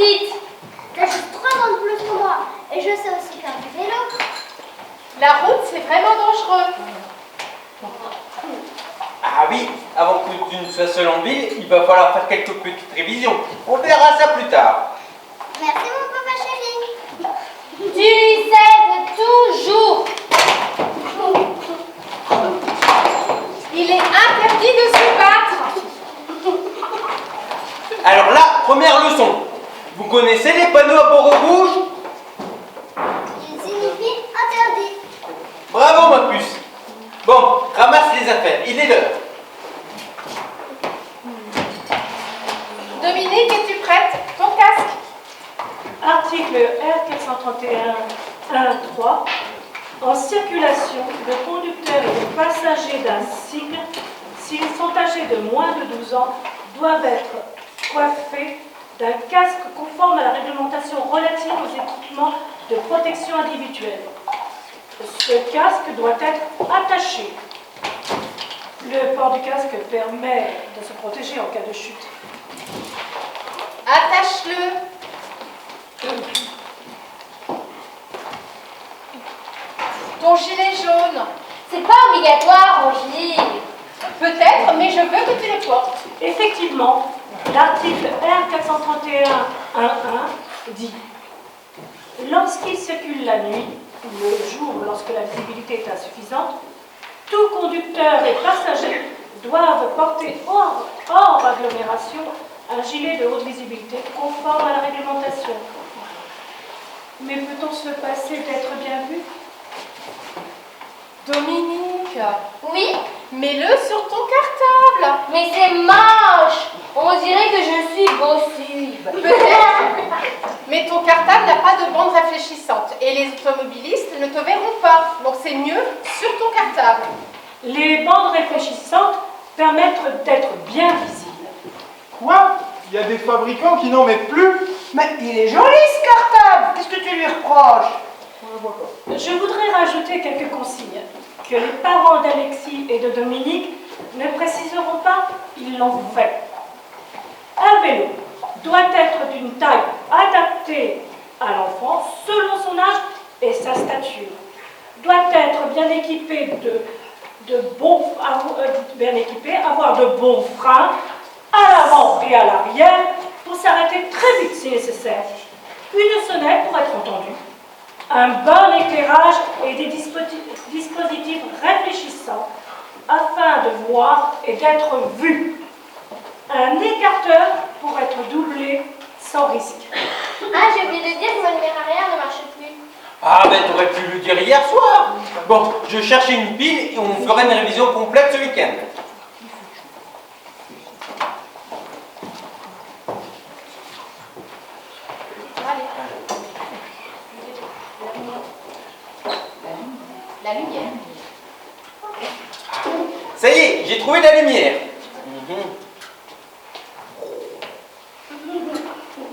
petite. T'as juste 3 ans de plus que moi. Et je sais aussi faire du vélo. La route, c'est vraiment dangereux. Ah oui, avant que tu ne sois seul en ville, il va falloir faire quelques petites révisions. On verra ça plus tard. Merci mon papa chéri. Tu cèdes toujours. Il est interdit de se battre. Alors là, première leçon. Vous connaissez les panneaux à bord rouge? Il signifie interdit. Bravo ma puce. Bon, ramasse les affaires, il est l'heure. Dominique, es-tu prête? Ton casque. Article R431.1.3. En circulation, le conducteur et les passagers d'un cycle, s'ils sont âgés de moins de 12 ans, doivent être coiffés d'un casque conforme à la réglementation relative aux équipements de protection individuelle. Ce casque doit être attaché. Le port du casque permet de se protéger en cas de chute. Attache-le. Ton gilet jaune. C'est pas obligatoire, Roger. Peut-être, mais je veux que tu le portes. Effectivement, l'article R431.1.1 dit « Lorsqu'il circule la nuit, ou le jour lorsque la visibilité est insuffisante, tout conducteur et passager doivent porter hors agglomération un gilet de haute visibilité conforme à la réglementation. » Mais peut-on se passer d'être bien vu? Dominique, Oui, mets-le sur ton cartable. mais c'est moche. On dirait que je suis possible. Peut-être, mais ton cartable n'a pas de bande réfléchissante et les automobilistes ne te verront pas. Donc c'est mieux sur ton cartable. Les bandes réfléchissantes permettent d'être bien visibles. Quoi? Il y a des fabricants qui n'en mettent plus? Mais il est joli ce cartable. Qu'est-ce que tu lui reproches? Je voudrais rajouter quelques consignes que les parents d'Alexis et de Dominique ne préciseront pas, ils l'ont fait. Un vélo doit être d'une taille adaptée à l'enfant selon son âge et sa stature. Doit être bien équipé avoir de bons freins à l'avant et à l'arrière pour s'arrêter très vite si nécessaire. Une sonnette pour être entendue. Un bon éclairage et des dispositifs réfléchissants afin de voir et d'être vu. Un écarteur pour être doublé sans risque. Ah, j'ai oublié de dire que ma lumière arrière ne marche plus. Ah ben t'aurais pu le dire hier soir. Bon, je cherchais une pile et on ferait une révision complète ce week-end. La lumière. Ça y est, j'ai trouvé la lumière.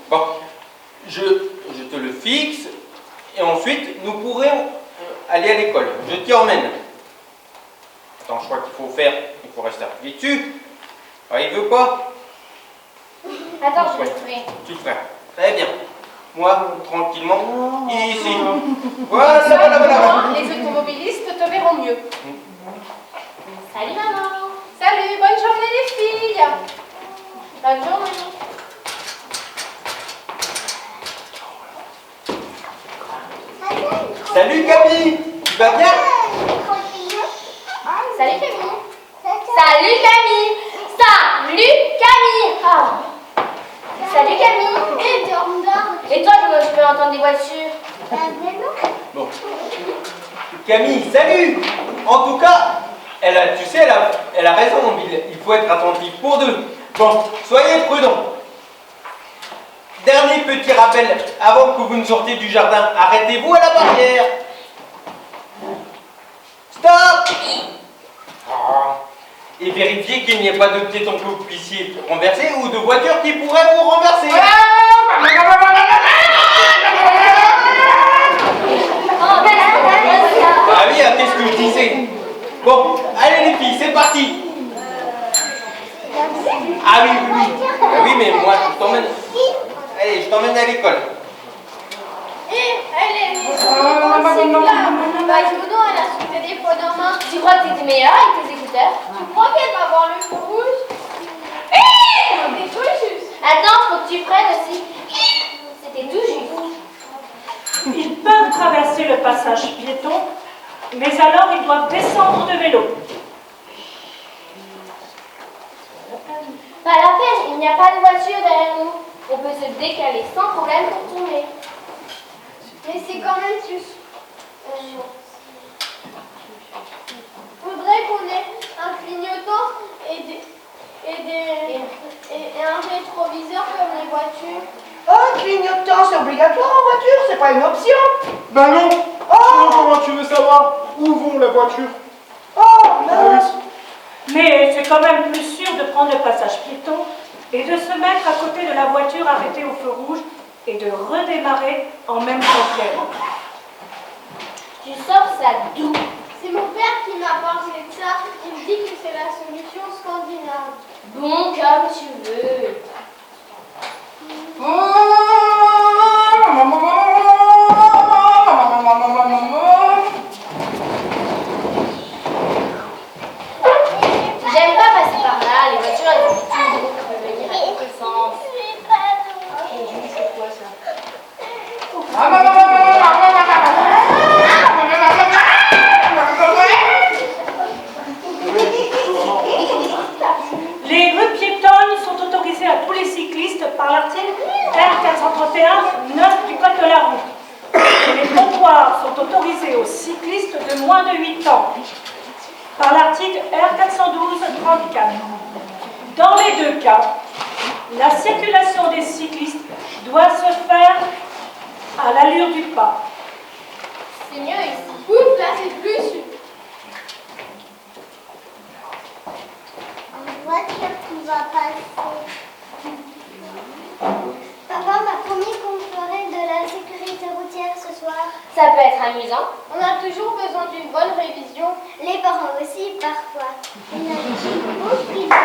Bon, je te le fixe et ensuite nous pourrons aller à l'école. Je t'y emmène. Attends, je crois qu'il faut rester appuyé dessus. Ah, il veut pas? Attends, je Ouais. le ferai. Tu le feras. Très bien. Moi, tranquillement, ici. Voilà. Les automobilistes te verront mieux. Salut maman. Salut, bonne journée les filles. Bonne journée. Salut Camille, tu vas bien? Salut Camille. Salut Camille. Salut Camille. Ah. Salut Camille. Et toi, comment tu peux entendre des voitures? Bon. Camille, salut! En tout cas, elle a raison, il faut être attentif pour deux. Bon, soyez prudents. Dernier petit rappel, avant que vous ne sortiez du jardin, arrêtez-vous à la barrière. Stop! Et vérifiez qu'il n'y ait pas de piétons que vous puissiez renverser ou de voitures qui pourraient vous renverser. Ah oui, qu'est-ce que je disais? Bon, allez les filles, c'est parti. Ah oui, mais moi, je t'emmène. Allez, je t'emmène à l'école. Et elle est Bah, Dodo, elle a sauté des poids en main. Tu crois que t'étais meilleure avec tes écouteurs? Tu crois qu'elle va voir le feu rouge? C'était tout juste. Attends, faut que tu prennes aussi. C'était tout juste. Ils peuvent traverser le passage piéton, mais alors ils doivent descendre de vélo. Pas la peine, il n'y a pas de voiture derrière nous. On peut se décaler sans problème pour tourner. Mais c'est quand même juste. Faudrait qu'on ait un clignotant et un rétroviseur comme les voitures. Un clignotant, c'est obligatoire en voiture, c'est pas une option. Ben non. Sinon, comment tu veux savoir où vont la voiture? Oh, Ah oui. Mais c'est quand même plus sûr de prendre le passage piéton et de se mettre à côté de la voiture arrêtée au feu rouge et de redémarrer en même temps qu'elle. Tu sors ça d'où? C'est mon père qui m'a parlé de ça. Il me dit que c'est la solution scandinave. Bon, comme tu veux. J'aime pas passer par là, les voitures elles ont des tuyaux d'eau qui peuvent venir à tous les sens. C'est quoi ça? Les rues piétonnes sont autorisées à tous les cyclistes par l'article R431-9 du Code de la route. Et les trottoirs sont autorisés aux cyclistes de moins de 8 ans par l'article R412-34. Dans les deux cas, la circulation des cyclistes doit se faire à l'allure du pas. C'est mieux ici. Ouf, là c'est plus sûr. Une voiture qui va passer. Papa m'a promis qu'on ferait de la sécurité routière ce soir. Ça peut être amusant. On a toujours besoin d'une bonne révision. Les parents aussi, parfois. Une boucle.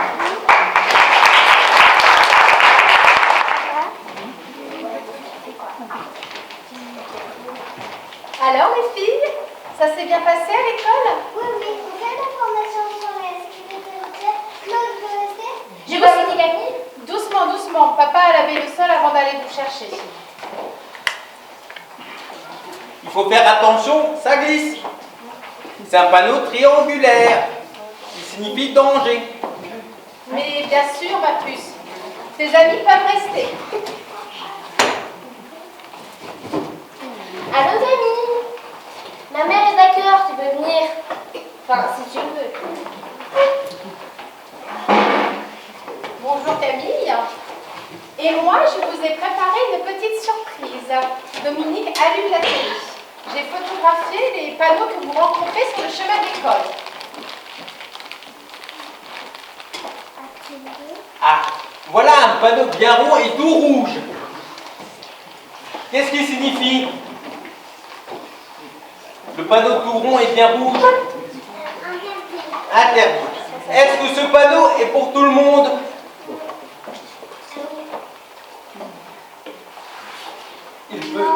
Alors les filles, ça s'est bien passé à l'école? Oui, oui, vous faites la formation sur la sécurité routière. Claude, vous restez? Je vois c'était Camille. Doucement, doucement. Papa a lavé le sol avant d'aller vous chercher. Il faut faire attention, ça glisse. C'est un panneau triangulaire qui signifie danger. Mais bien sûr, ma puce. Tes amis peuvent rester. Allô Camille. Ma mère est d'accord, tu peux venir. Enfin, si tu veux. Bonjour Camille. Et moi, je vous ai préparé une petite surprise. Dominique allume la télé. J'ai photographié les panneaux que vous rencontrez sur le chemin d'école. Ah, voilà un panneau bien rond et tout rouge. Qu'est-ce qu'il signifie? Le panneau tout rond et bien rouge. Interdit. Est-ce que ce panneau est pour tout le monde?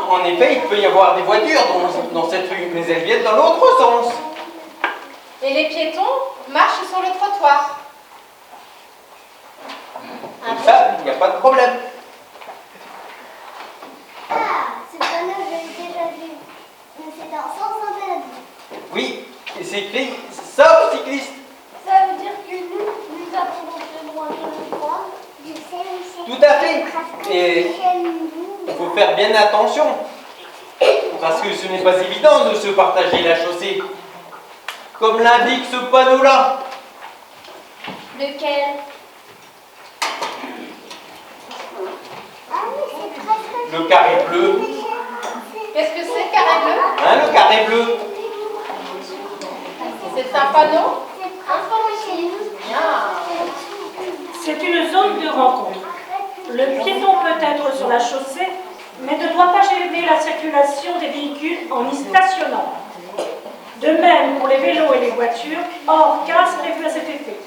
En effet, il peut y avoir des voitures dans cette rue, mais elles viennent dans l'autre sens. Et les piétons marchent sur le trottoir. Ça, il n'y a pas de problème. Ah, ce panneau, je l'ai déjà vu. Mais c'est en sens interdit. Oui, et c'est écrit sauf cycliste. Ça veut dire que nous avons donc le droit de le prendre. Je sais, monsieur. Tout à fait. Et il faut faire bien attention. Parce que ce n'est pas évident de se partager la chaussée. Comme l'indique ce panneau-là. Lequel? Ah oui, c'est très très Le carré bleu. Qu'est-ce que c'est, carré bleu? Hein, le carré bleu. C'est un panneau? Bien. C'est une zone de rencontre. Le piéton peut être sur la chaussée, mais ne doit pas gêner la circulation des véhicules en y stationnant. De même pour les vélos et les voitures, hors casque prévu à cet effet.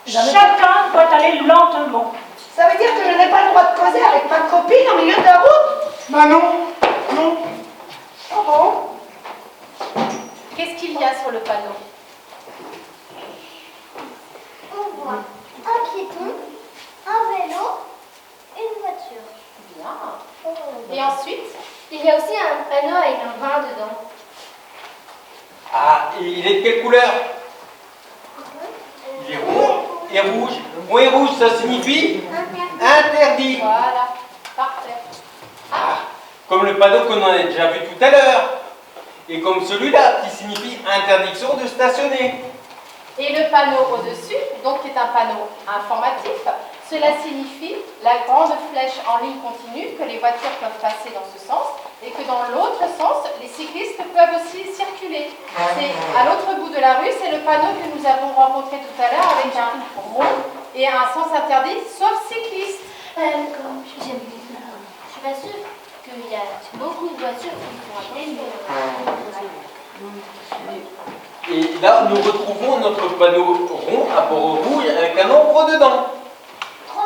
Chacun doit aller lentement. Ça veut dire que je n'ai pas le droit de causer avec ma copine au milieu de la route? Bah non, non. Oh bon? Qu'est-ce qu'il y a sur le panneau? On voit un piéton, un vélo, une voiture. Bien. Et ensuite? Il y a aussi un panneau avec un vin dedans. Ah, et il est de quelle couleur? Il est rond et rouge. Rond et rouge, ça signifie interdit. Voilà, parfait. Ah, comme le panneau qu'on en a déjà vu tout à l'heure. Et comme celui-là, qui signifie interdiction de stationner. Et le panneau au-dessus, donc qui est un panneau informatif, cela signifie la grande flèche en ligne continue que les voitures peuvent passer dans ce sens et que dans l'autre sens, les cyclistes peuvent aussi circuler. C'est à l'autre bout de la rue, c'est le panneau que nous avons rencontré tout à l'heure avec un rond et un sens interdit, sauf cycliste. Je suis pas sûre qu'il y a beaucoup de voitures qui font attention. Et là, nous retrouvons notre panneau rond à bord rouge avec un nombre dedans. 30.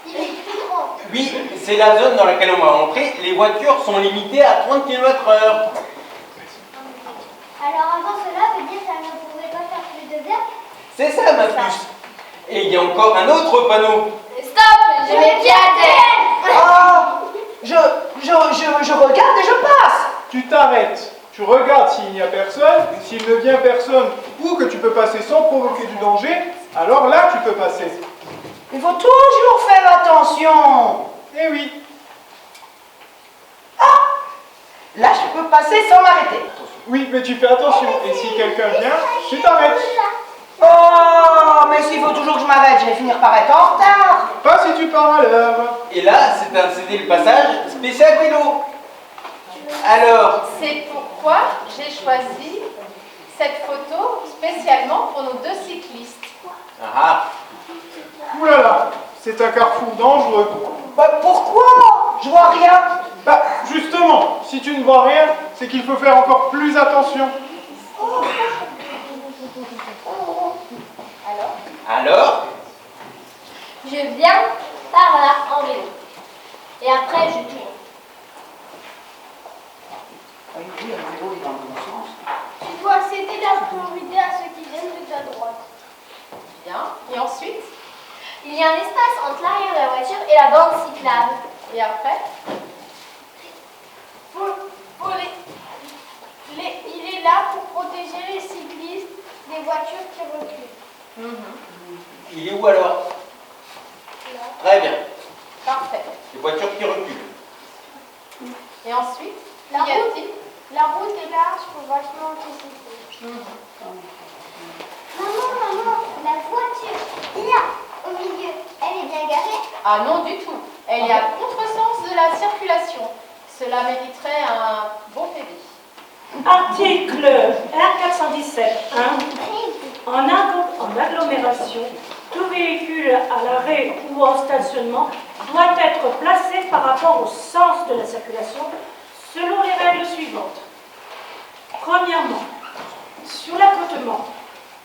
Il est 30. Oui, c'est la zone dans laquelle on va rentrer. Les voitures sont limitées à 30 km/h. Alors avant cela, veut dire que ça ne pouvait pas faire plus de verre. C'est ça, ma puce. Et il y a encore un autre panneau. Stop! Je mets pied à terre! Ah, je regarde et je passe. Tu t'arrêtes. Tu regardes s'il n'y a personne. S'il ne vient personne ou que tu peux passer sans provoquer du danger, alors là, tu peux passer. Il faut toujours faire attention. Eh oui. Là, je peux passer sans m'arrêter. Oui, mais tu fais attention. Et si quelqu'un vient, tu t'arrêtes. Oh, mais s'il faut toujours que je m'arrête, je vais finir par être en retard. Pas si tu pars à l'heure. Et là, c'est un CD le passage spécial vélo. Alors, C'est pourquoi j'ai choisi cette photo spécialement pour nos deux cyclistes. ah, Ouh là là, c'est un carrefour dangereux. Bah, pourquoi? Je vois rien. Bah, justement, si tu ne vois rien, c'est qu'il faut faire encore plus attention. alors, Je viens par là en vélo. Et après, je tourne. Tu dois céder la priorité à ceux qui viennent de ta droite. Bien. Et ensuite? Il y a un espace entre l'arrière de la voiture et la bande cyclable. Et après? Il est là pour protéger les cyclistes des voitures qui reculent. il est où alors? Très bien. Parfait. Les voitures qui reculent. Et ensuite? La qu'y route. a-t-il? La route est large pour vachement anticiper. Maman, la voiture, là, au milieu, elle est bien garée. Ah non du tout. Elle est à contresens de la circulation. Cela mériterait un bon PV. Article R417.1. En agglomération, tout véhicule à l'arrêt ou en stationnement doit être placé par rapport au sens de la circulation selon les règles suivantes. Premièrement, sur l'accotement,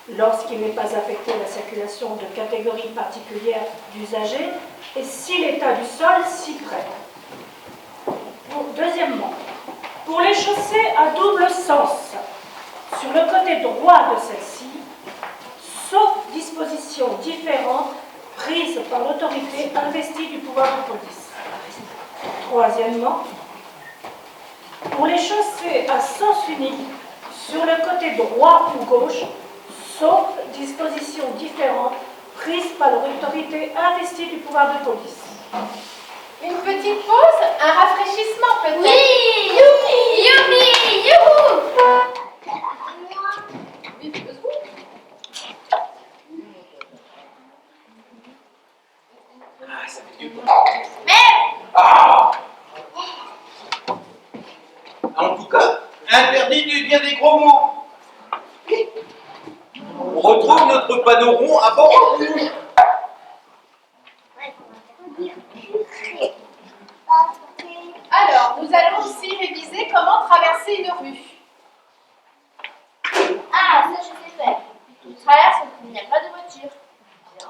lorsqu'il n'est pas affecté à la circulation de catégories particulières d'usagers et si l'état du sol s'y prête. Deuxièmement, pour les chaussées à double sens, sur le côté droit de celle-ci, sauf dispositions différentes prises par l'autorité investie du pouvoir de police. Troisièmement, pour les chaussées à sens unique, sur le côté droit ou gauche, sauf dispositions différentes prises par l'autorité investie du pouvoir de police. Une petite pause, un rafraîchissement peut-être. Oui! Youpi! Youpi! Youhou! Ah, ça fait du bien. Mais Ah! En tout cas, interdit de dire des gros mots. On retrouve notre panneau rond à bord rouge. Alors, nous allons aussi réviser comment traverser une rue. ah, ça je sais faire. Je traverse, il n'y a pas de voiture. Bien.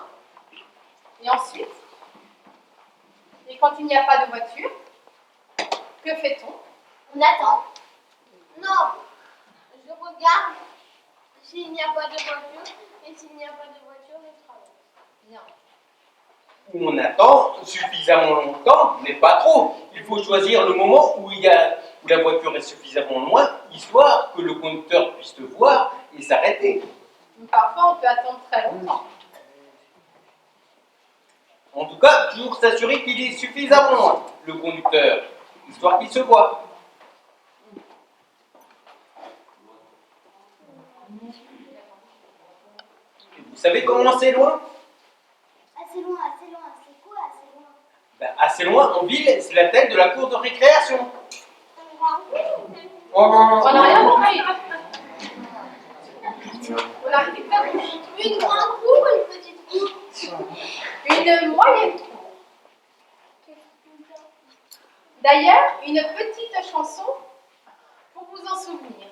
Et ensuite? quand il n'y a pas de voiture, que fait-on? On attend. Non. Je regarde s'il n'y a pas de voiture. Et s'il n'y a pas de voiture, je travaille. Bien. On attend suffisamment longtemps, mais pas trop. Il faut choisir le moment où la voiture est suffisamment loin, histoire que le conducteur puisse te voir et s'arrêter. Parfois, on peut attendre très longtemps. En tout cas, toujours s'assurer qu'il est suffisamment loin, le conducteur, histoire qu'il se voit. Et vous savez comment c'est loin? Assez loin, assez loin. C'est quoi assez loin? Ben, assez loin, en ville, c'est la tête de la cour de récréation. On n'a rien compris. On n'arrive pas à comprendre. Une grande cour ou une petite cour? Une moyenne cour. D'ailleurs, une petite chanson pour vous en souvenir.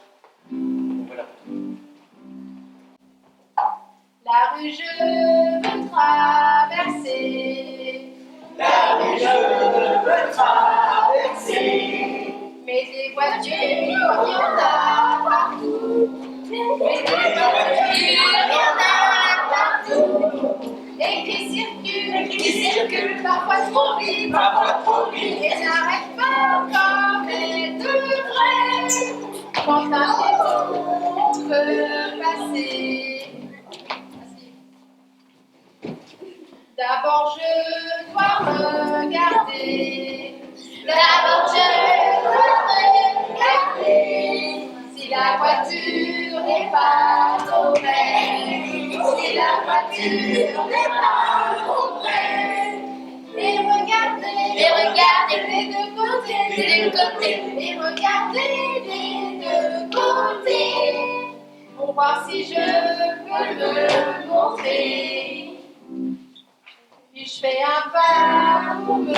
Voilà. La rue je veux traverser. La rue je veux traverser. Mais des voitures, il y en a partout. Mais des voitures, il y en a partout. Et qui circulent parfois trop vite, et n'arrêtent pas comme elles devraient. Quand un piéton veut passer. D'abord je dois regarder. D'abord je dois regarder si la voiture n'est pas trop près. Si la voiture n'est pas trop près. Et regardez des deux côtés. Et regardez des deux côtés. Pour voir si je peux me montrer. Puis je fais un pas pour me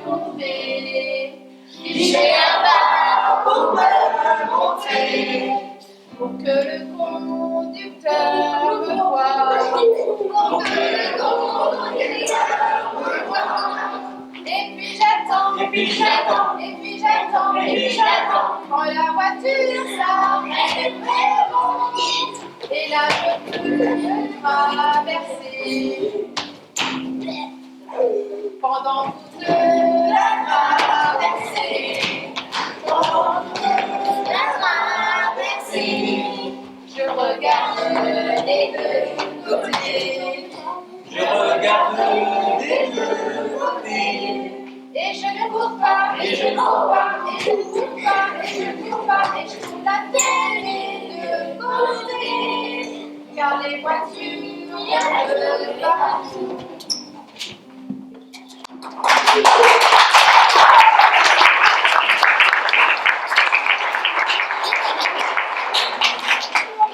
montrer. Puis je fais un pas pour me montrer. Pour que le conducteur me voie. Pour que le conducteur me voie. Et puis j'attends. Et puis j'attends. Et puis j'attends. Et puis j'attends. Quand la voiture s'arrête vraiment. Et là je peux me traverser. Pendant toute la traversée, je regarde des deux côtés. Je regarde des deux côtés. Et je ne cours pas, et je ne cours pas, et je ne cours pas, et je ne cours pas, et je trouve la tête des deux côtés. Car les voitures, il y en a partout.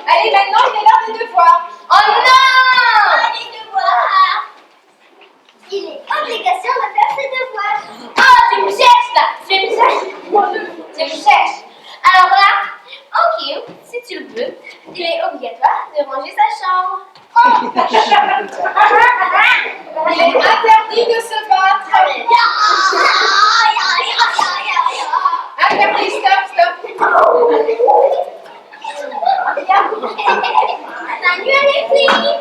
Allez, maintenant, il est l'heure des devoirs. Oh non! Les devoirs. Il est obligation de faire ses devoirs. Ah, tu me cherches là! Tu me cherches! Tu me cherches! Alors là, ok, si tu le veux, il est obligatoire de ranger sa chambre. Oh! Il est interdit de se battre. Interdit, stop. Salut les filles.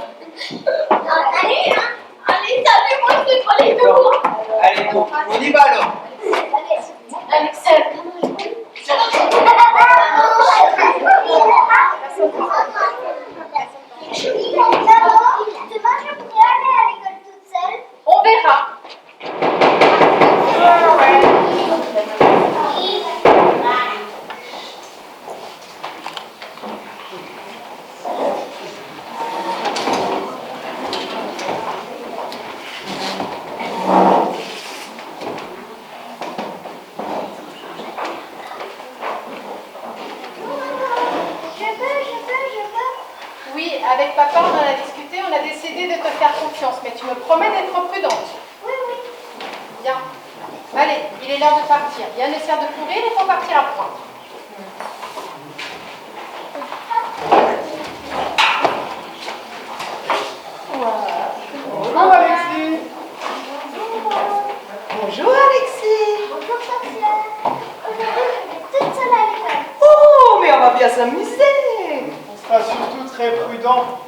Salut, hein. Allez, salut, moi je prends les devoirs. Allez, on y va alors. Demain, je pourrais aller à l'école toute seule. On verra. Oui, avec papa, on en a discuté, on a décidé de te faire confiance, mais tu me promets d'être prudente. Oui. Bien. Allez, il est l'heure de partir. Rien ne sert de courir, il faut partir à point. Bonjour Alexis. Bonjour Alexis. Bonjour Sophia. Aujourd'hui, je vais toute seule à l'école. Oh, mais on va bien s'amuser. On sera surtout très prudent.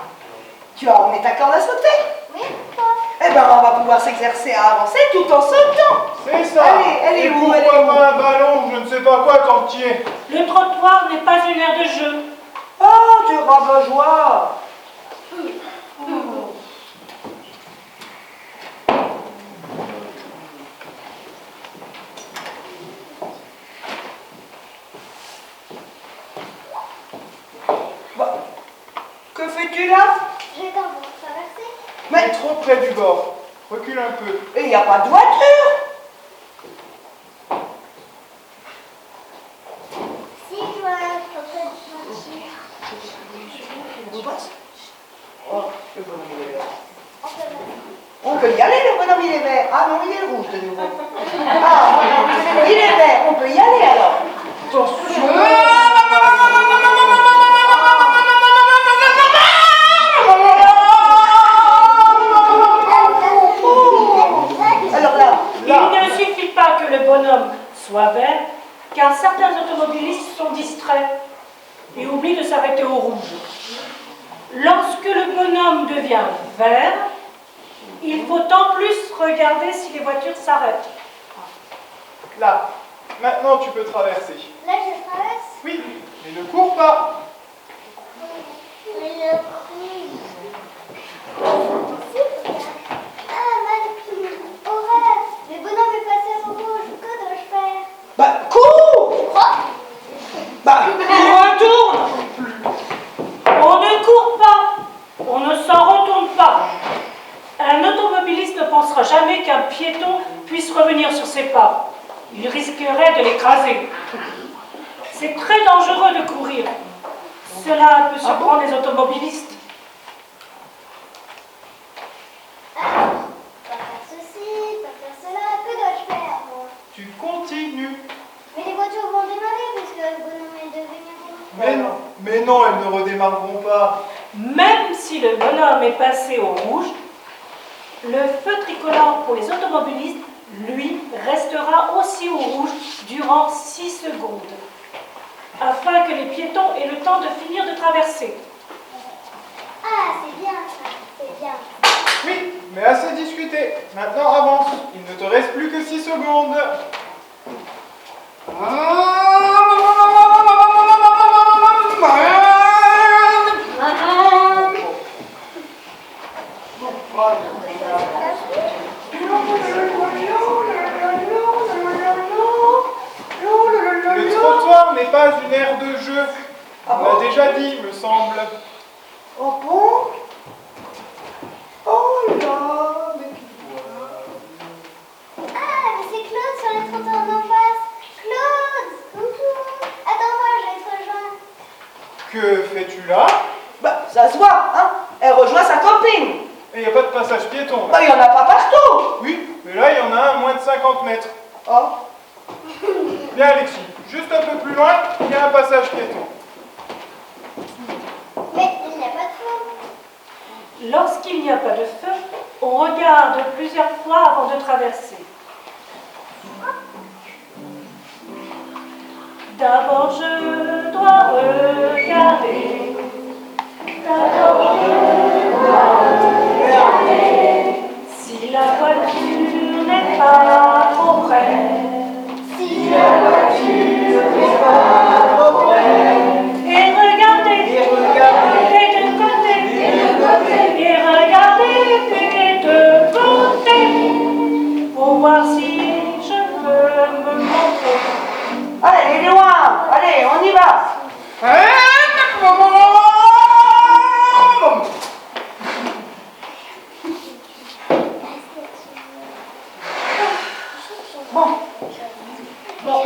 Tu as emmené ta corde à sauter? Oui, pourquoi? Eh ben, on va pouvoir s'exercer à avancer tout en sautant. C'est ça. Allez, elle est Et où, elle est pourquoi où? pas un ballon, je ne sais pas quoi, tant petit est. Le trottoir n'est pas une aire de jeu. Oh, tu rabat-joie. Bah, que fais-tu là? J'attends pour traverser. Mais trop près du bord. Recule un peu. Et il n'y a pas de voiture. Si, je vois un peu de voiture. Oh, le bonhomme il est vert. On peut voir. On peut y aller, le bonhomme il est vert. Ah non, il est rouge de nouveau. Ah, il est vert, on peut y aller alors. Attention. Alors là, Il ne suffit pas que le bonhomme soit vert, car certains automobilistes sont distraits et oublient de s'arrêter au rouge. Lorsque le bonhomme devient vert, il faut en plus regarder si les voitures s'arrêtent. Là. Maintenant, tu peux traverser. Là, je traverse. Oui, mais ne cours pas. Mais le cruise. Ah, mal. Horreur. Le bonhomme est passé au rouge. Que dois-je faire? bah, cours. Bah, retourne. On ne court pas, on ne s'en retourne pas. Un automobiliste ne pensera jamais qu'un piéton puisse revenir sur ses pas. Il risquerait de l'écraser. C'est très dangereux de courir. Cela peut surprendre les automobilistes. Alors, pas faire ceci, pas faire cela. Que dois-je faire, moi? Tu continues. Mais les voitures vont démarrer puisque le bonhomme est devenu rouge. Mais non, elles ne redémarreront pas. Même si le bonhomme est passé au rouge, le feu tricolore pour les automobilistes, lui, restera aussi au rouge durant 6 secondes, afin que les piétons aient le temps de finir de traverser. Ah, c'est bien ça. C'est bien. Oui, mais assez discuté. Maintenant, avance. Il ne te reste plus que 6 secondes. Le trottoir n'est pas une aire de jeu. On l'a déjà dit, me semble. Oh bon? Oh là, mais qui Ah, mais c'est Claude sur le trottoir d'en face. Claude, coucou. Attends-moi, je vais te rejoindre. Que fais-tu là? bah, ça se voit, hein? Elle rejoint sa copine. Il n'y a pas de passage piéton. Bah, il n'y en a pas partout. Oui, mais là, il y en a un à moins de 50 mètres. Oh. Bien, Alexis, juste un peu plus loin, il y a un passage piéton. Mais il n'y a pas de feu. Lorsqu'il n'y a pas de feu, on regarde plusieurs fois avant de traverser. D'abord je dois regarder. D'abord je dois regarder. Si la voiture n'est pas trop près. Si la voiture n'est pas trop près. Et regardez. Et de côté. Et regardez des deux côtés. Pour voir si je peux me montrer. Allez, il est loin. Allez, on y va. Bon,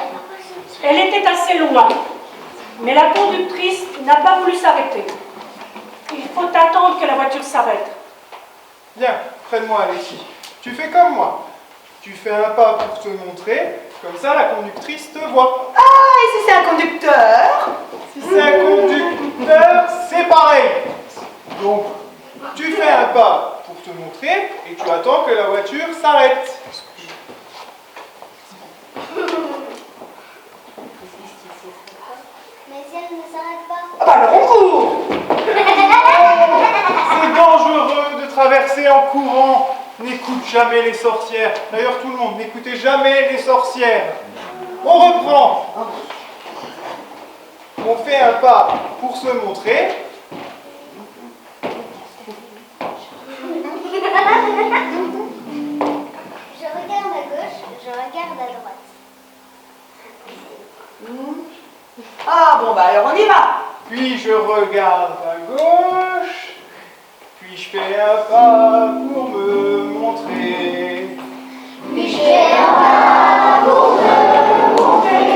elle était assez loin, mais la conductrice n'a pas voulu s'arrêter. Il faut attendre que la voiture s'arrête. Bien, près de moi, Alexis. Tu fais comme moi. Tu fais un pas pour te montrer, comme ça la conductrice te voit. Ah, et si c'est un conducteur? Si c'est un conducteur, c'est pareil. Donc, tu fais un pas pour te montrer et tu attends que la voiture s'arrête. n'écoute jamais les sorcières. D'ailleurs, tout le monde, n'écoutez jamais les sorcières. On reprend. On fait un pas pour se montrer. Je regarde à gauche, je regarde à droite. Ah bon, bah alors on y va. Puis je regarde à gauche. Puis je fais un pas pour me montrer. Puis je fais un pas pour me montrer.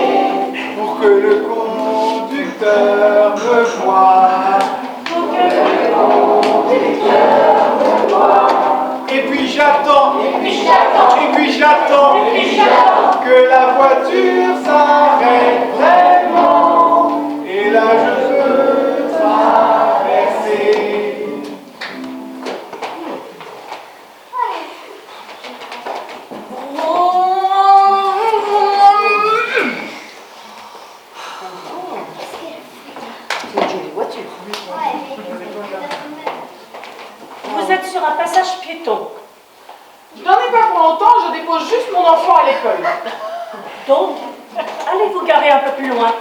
Pour que le conducteur me voie. Pour que le conducteur me voie. Et puis j'attends. Et puis j'attends. Et puis j'attends. Et puis j'attends. Que la voiture s'arrête vraiment. Et là je peux traverser. C'est une jolie voiture. Vous êtes sur un passage piéton. Je n'en ai pas pour longtemps, je dépose juste mon enfant à l'école. Donc, allez vous garer un peu plus loin.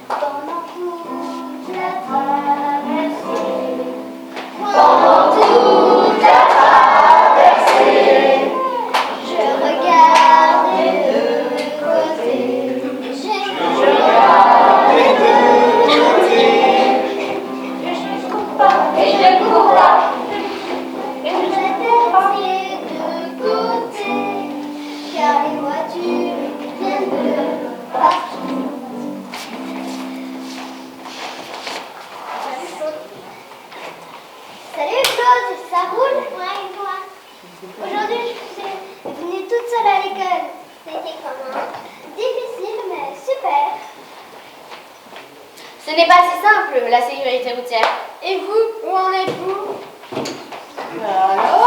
Pendant toute la traversée, pendant toute la traversée, je regarde les deux côtés. Je regarde les deux côtés. Et je ne cours pas. Et je ne cours pas. Et je laisse les deux côtés, car les voitures viennent de partout. Salut Claude, ça roule? Ouais, et toi? Aujourd'hui, je suis venue toute seule à l'école. C'était comment? Difficile, mais super. Ce n'est pas si simple, la sécurité routière. Et vous, où en êtes-vous? Alors,